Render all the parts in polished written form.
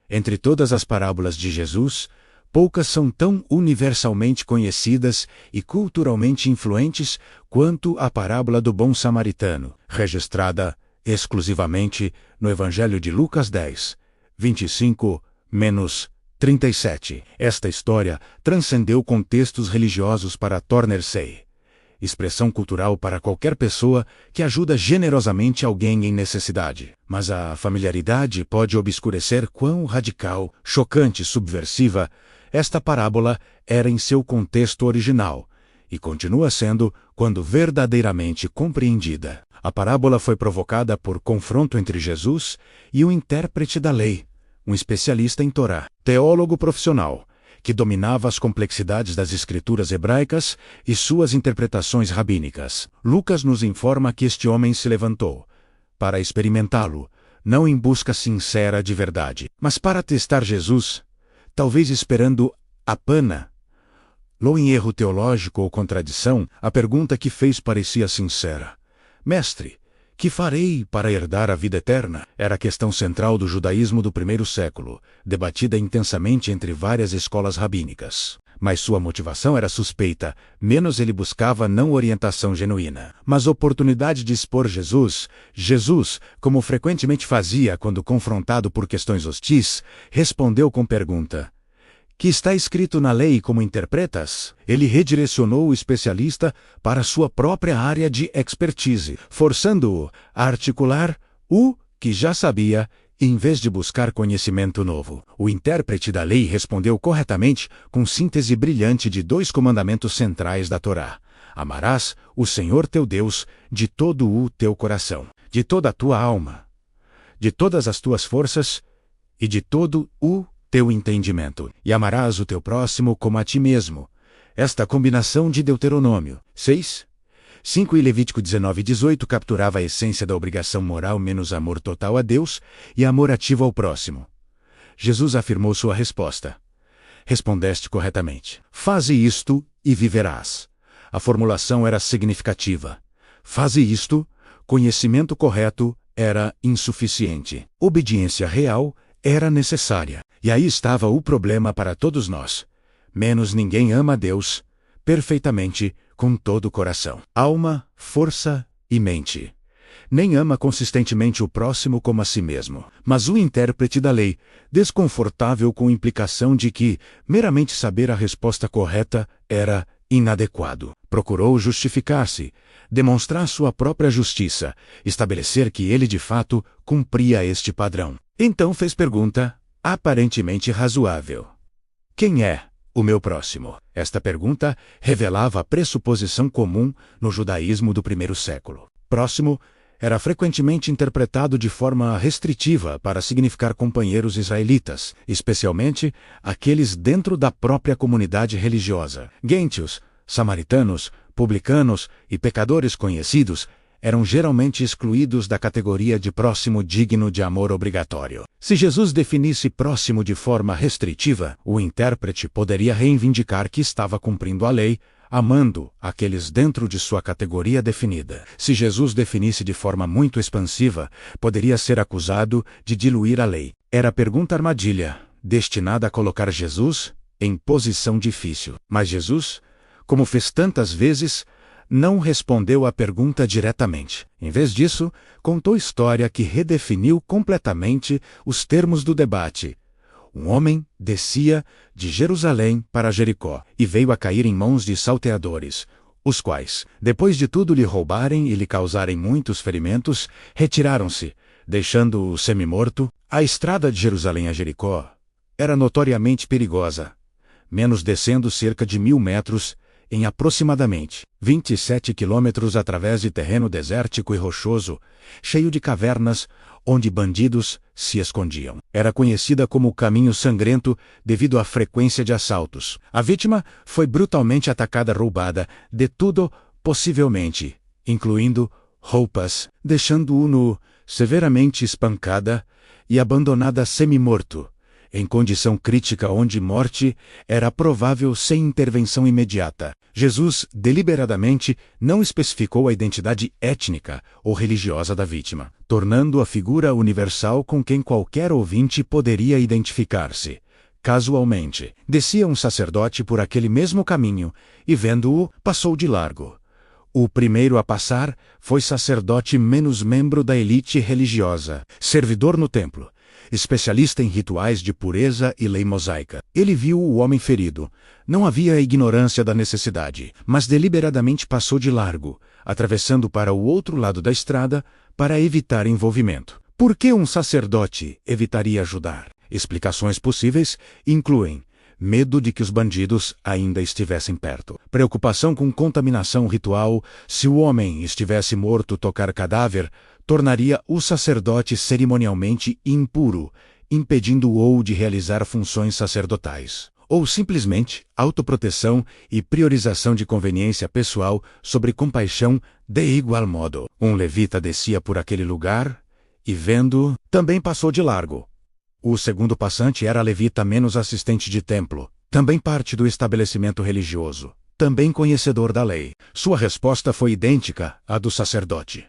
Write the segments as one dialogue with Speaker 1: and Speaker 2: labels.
Speaker 1: Entre todas as parábolas de Jesus, poucas são tão universalmente conhecidas e culturalmente influentes quanto a parábola do bom samaritano, registrada exclusivamente no Evangelho de Lucas 10, 25-37. Esta história transcendeu contextos religiosos para tornar-se expressão cultural para qualquer pessoa que ajuda generosamente alguém em necessidade. Mas a familiaridade pode obscurecer quão radical, chocante e subversiva esta parábola era em seu contexto original, e continua sendo quando verdadeiramente compreendida. A parábola foi provocada por confronto entre Jesus e o intérprete da lei, um especialista em Torá, teólogo profissional, que dominava as complexidades das escrituras hebraicas e suas interpretações rabínicas. Lucas nos informa que este homem se levantou para experimentá-lo, não em busca sincera de verdade, mas para testar Jesus, talvez esperando a pana. Ou em erro teológico ou contradição, a pergunta que fez parecia sincera: Mestre, que farei para herdar a vida eterna? Era a questão central do judaísmo do primeiro século, debatida intensamente entre várias escolas rabínicas. Mas sua motivação era suspeita, menos ele buscava não orientação genuína, mas oportunidade de expor Jesus. Jesus, como frequentemente fazia quando confrontado por questões hostis, respondeu com pergunta: que está escrito na lei, como interpretas? Ele redirecionou o especialista para sua própria área de expertise, forçando-o a articular o que já sabia, em vez de buscar conhecimento novo. O intérprete da lei respondeu corretamente com síntese brilhante de dois comandamentos centrais da Torá: amarás o Senhor teu Deus de todo o teu coração, de toda a tua alma, de todas as tuas forças e de todo o teu entendimento, e amarás o teu próximo como a ti mesmo. Esta combinação de Deuteronômio 6, 5 e Levítico 19:18 capturava a essência da obrigação moral menos amor total a Deus e amor ativo ao próximo. Jesus afirmou sua resposta: respondeste corretamente. Faze isto e viverás. A formulação era significativa. Faze isto, conhecimento correto era insuficiente. Obediência real era necessária. E aí estava o problema para todos nós. Menos ninguém ama a Deus perfeitamente com todo o coração, alma, força e mente. Nem ama consistentemente o próximo como a si mesmo. Mas o intérprete da lei, desconfortável com a implicação de que meramente saber a resposta correta era inadequado, procurou justificar-se, demonstrar sua própria justiça, estabelecer que ele de fato cumpria este padrão. Então fez pergunta aparentemente razoável: quem é o meu próximo? Esta pergunta revelava a pressuposição comum no judaísmo do primeiro século. Próximo era frequentemente interpretado de forma restritiva para significar companheiros israelitas, especialmente aqueles dentro da própria comunidade religiosa. Gentios, samaritanos, publicanos e pecadores conhecidos eram geralmente excluídos da categoria de próximo digno de amor obrigatório. Se Jesus definisse próximo de forma restritiva, o intérprete poderia reivindicar que estava cumprindo a lei, amando aqueles dentro de sua categoria definida. Se Jesus definisse de forma muito expansiva, poderia ser acusado de diluir a lei. Era a pergunta armadilha, destinada a colocar Jesus em posição difícil. Mas Jesus, como fez tantas vezes, não respondeu à pergunta diretamente. Em vez disso, contou história que redefiniu completamente os termos do debate. Um homem descia de Jerusalém para Jericó e veio a cair em mãos de salteadores, os quais, depois de tudo lhe roubarem e lhe causarem muitos ferimentos, retiraram-se, deixando-o semi-morto. A estrada de Jerusalém a Jericó era notoriamente perigosa, menos descendo cerca de 1.000 metros, em aproximadamente 27 quilômetros através de terreno desértico e rochoso, cheio de cavernas, onde bandidos se escondiam. Era conhecida como o Caminho Sangrento devido à frequência de assaltos. A vítima foi brutalmente atacada, roubada de tudo, possivelmente, incluindo roupas, deixando-o nu, severamente espancada e abandonada semi-morto, em condição crítica onde morte era provável sem intervenção imediata. Jesus, deliberadamente, não especificou a identidade étnica ou religiosa da vítima, tornando-a figura universal com quem qualquer ouvinte poderia identificar-se. Casualmente, descia um sacerdote por aquele mesmo caminho e, vendo-o, passou de largo. O primeiro a passar foi sacerdote menos membro da elite religiosa, servidor no templo, especialista em rituais de pureza e lei mosaica. Ele viu o homem ferido. Não havia ignorância da necessidade, mas deliberadamente passou de largo, atravessando para o outro lado da estrada para evitar envolvimento. Por que um sacerdote evitaria ajudar? Explicações possíveis incluem medo de que os bandidos ainda estivessem perto, preocupação com contaminação ritual. Se o homem estivesse morto, tocar cadáver tornaria o sacerdote cerimonialmente impuro, impedindo-o de realizar funções sacerdotais. Ou simplesmente autoproteção e priorização de conveniência pessoal sobre compaixão. De igual modo, um levita descia por aquele lugar e, vendo, também passou de largo. O segundo passante era levita menos assistente de templo, também parte do estabelecimento religioso, também conhecedor da lei. Sua resposta foi idêntica à do sacerdote.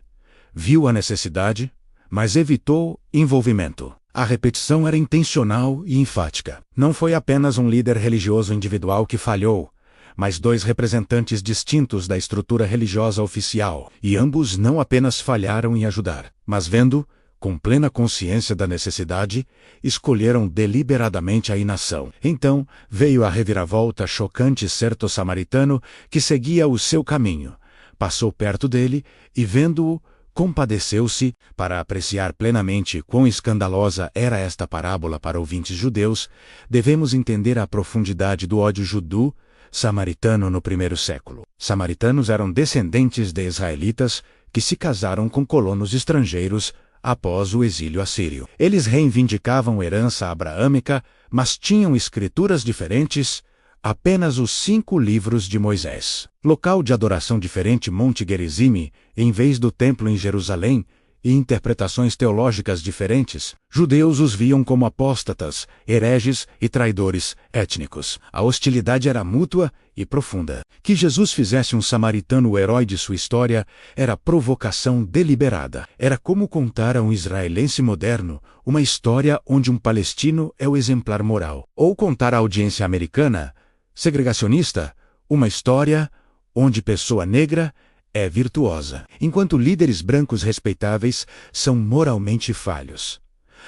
Speaker 1: Viu a necessidade, mas evitou envolvimento. A repetição era intencional e enfática. Não foi apenas um líder religioso individual que falhou, mas dois representantes distintos da estrutura religiosa oficial, e ambos não apenas falharam em ajudar, mas vendo, com plena consciência da necessidade, escolheram deliberadamente a inação. Então, veio a reviravolta chocante. Certo samaritano, que seguia o seu caminho, passou perto dele e, vendo-o, compadeceu-se. Para apreciar plenamente quão escandalosa era esta parábola para ouvintes judeus, devemos entender a profundidade do ódio judeu-samaritano no primeiro século. Samaritanos eram descendentes de israelitas que se casaram com colonos estrangeiros após o exílio assírio. Eles reivindicavam herança abraâmica, mas tinham escrituras diferentes, apenas os 5 livros de Moisés. Local de adoração diferente. Monte Gerizim, em vez do templo em Jerusalém, e interpretações teológicas diferentes. Judeus os viam como apóstatas, hereges e traidores étnicos. A hostilidade era mútua e profunda. Que Jesus fizesse um samaritano o herói de sua história era provocação deliberada. Era como contar a um israelense moderno uma história onde um palestino é o exemplar moral. Ou contar à audiência americana, segregacionista, uma história onde pessoa negra é virtuosa, enquanto líderes brancos respeitáveis são moralmente falhos.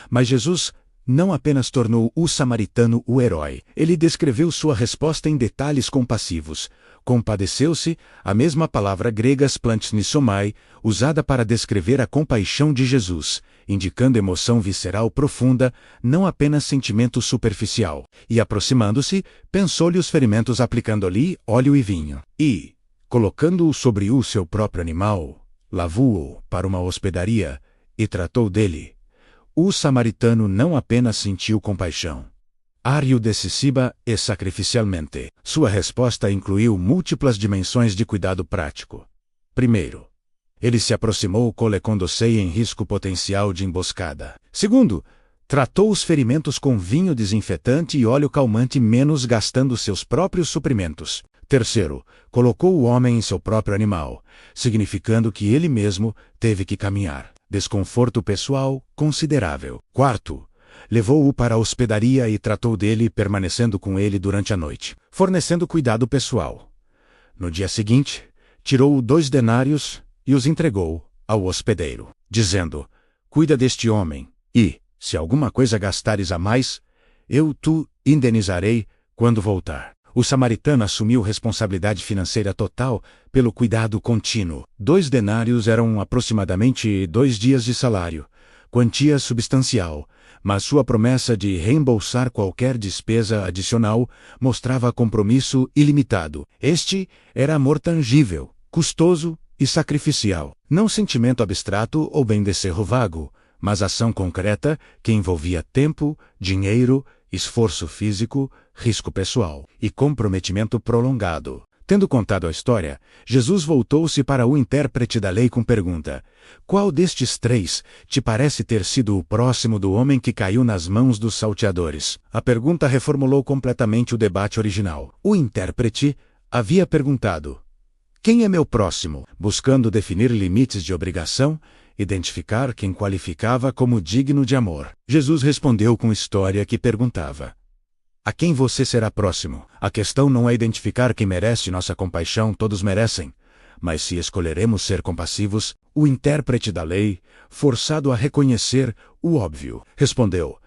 Speaker 1: Mas Jesus não apenas tornou o samaritano o herói, ele descreveu sua resposta em detalhes compassivos. Compadeceu-se, a mesma palavra grega splantnissomai, usada para descrever a compaixão de Jesus, indicando emoção visceral profunda, não apenas sentimento superficial. E aproximando-se, pensou-lhe os ferimentos, aplicando-lhe óleo e vinho. E, colocando-o sobre o seu próprio animal, lavou-o para uma hospedaria e tratou dele. O samaritano não apenas sentiu compaixão, ário decisiva e sacrificialmente. Sua resposta incluiu múltiplas dimensões de cuidado prático. Primeiro, ele se aproximou colocando-se em risco potencial de emboscada. Segundo, tratou os ferimentos com vinho desinfetante e óleo calmante, menos gastando seus próprios suprimentos. Terceiro, colocou o homem em seu próprio animal, significando que ele mesmo teve que caminhar. Desconforto pessoal considerável. Quarto, levou-o para a hospedaria e tratou dele, permanecendo com ele durante a noite, fornecendo cuidado pessoal. No dia seguinte, tirou 2 denários e os entregou ao hospedeiro, dizendo: cuida deste homem, e, se alguma coisa gastares a mais, eu te indenizarei quando voltar. O samaritano assumiu responsabilidade financeira total pelo cuidado contínuo. 2 denários eram aproximadamente 2 dias de salário, quantia substancial, mas sua promessa de reembolsar qualquer despesa adicional mostrava compromisso ilimitado. Este era amor tangível, custoso e sacrificial. Não sentimento abstrato ou bem-descerro vago, mas ação concreta que envolvia tempo, dinheiro, esforço físico, risco pessoal e comprometimento prolongado. Tendo contado a história, Jesus voltou-se para o intérprete da lei com pergunta: qual destes três te parece ter sido o próximo do homem que caiu nas mãos dos salteadores? A pergunta reformulou completamente o debate original. O intérprete havia perguntado: quem é meu próximo? Buscando definir limites de obrigação, identificar quem qualificava como digno de amor. Jesus respondeu com história que perguntava: a quem você será próximo? A questão não é identificar quem merece nossa compaixão, todos merecem. Mas se escolheremos ser compassivos, o intérprete da lei, forçado a reconhecer o óbvio, respondeu: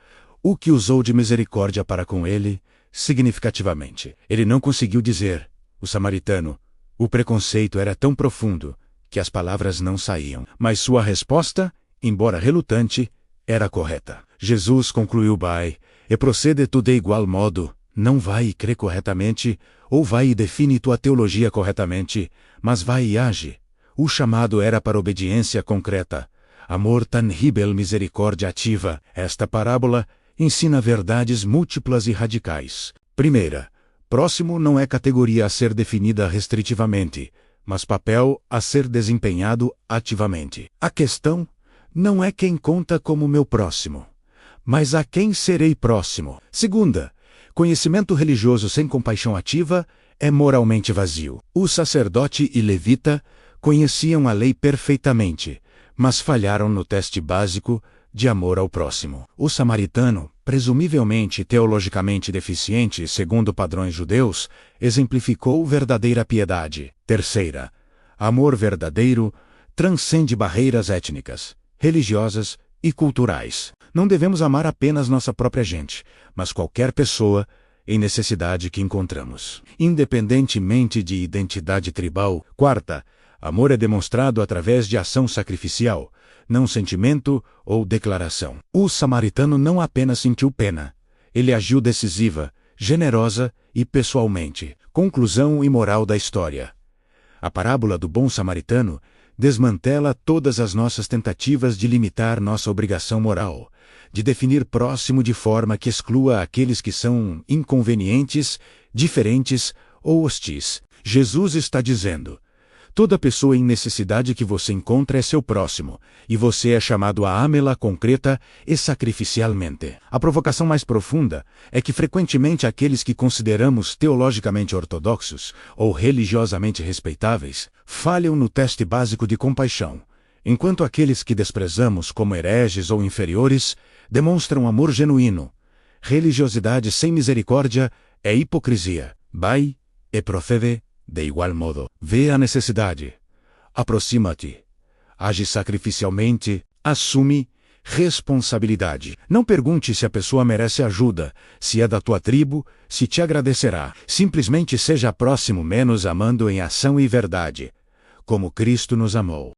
Speaker 1: o que usou de misericórdia para com ele, significativamente. Ele não conseguiu dizer: o samaritano. O preconceito era tão profundo que as palavras não saíam. Mas sua resposta, embora relutante, era correta. Jesus concluiu: vai, e procede tu de igual modo, não vai e crê corretamente, ou vai e define tua teologia corretamente, mas vai e age. O chamado era para obediência concreta. Amor tangível, misericórdia ativa. Esta parábola ensina verdades múltiplas e radicais. Primeira, próximo não é categoria a ser definida restritivamente, mas papel a ser desempenhado ativamente. A questão não é quem conta como meu próximo, mas a quem serei próximo. Segunda, conhecimento religioso sem compaixão ativa é moralmente vazio. O sacerdote e levita conheciam a lei perfeitamente, mas falharam no teste básico de amor ao próximo. O samaritano, presumivelmente teologicamente deficiente segundo padrões judeus, exemplificou verdadeira piedade. Terceira, amor verdadeiro transcende barreiras étnicas, religiosas e culturais. Não devemos amar apenas nossa própria gente, mas qualquer pessoa em necessidade que encontramos, independentemente de identidade tribal. Quarta, amor é demonstrado através de ação sacrificial, não sentimento ou declaração. O samaritano não apenas sentiu pena, ele agiu decisiva, generosa e pessoalmente. Conclusão e moral da história. A parábola do bom samaritano desmantela todas as nossas tentativas de limitar nossa obrigação moral, de definir próximo de forma que exclua aqueles que são inconvenientes, diferentes ou hostis. Jesus está dizendo: toda pessoa em necessidade que você encontra é seu próximo, e você é chamado a amá-la concreta e sacrificialmente. A provocação mais profunda é que frequentemente aqueles que consideramos teologicamente ortodoxos ou religiosamente respeitáveis falham no teste básico de compaixão, enquanto aqueles que desprezamos como hereges ou inferiores demonstram amor genuíno. Religiosidade sem misericórdia é hipocrisia. Vai e procede de igual modo. Vê a necessidade, aproxima-te, age sacrificialmente, assume responsabilidade. Não pergunte se a pessoa merece ajuda, se é da tua tribo, se te agradecerá. Simplesmente seja próximo menos amando em ação e verdade, como Cristo nos amou.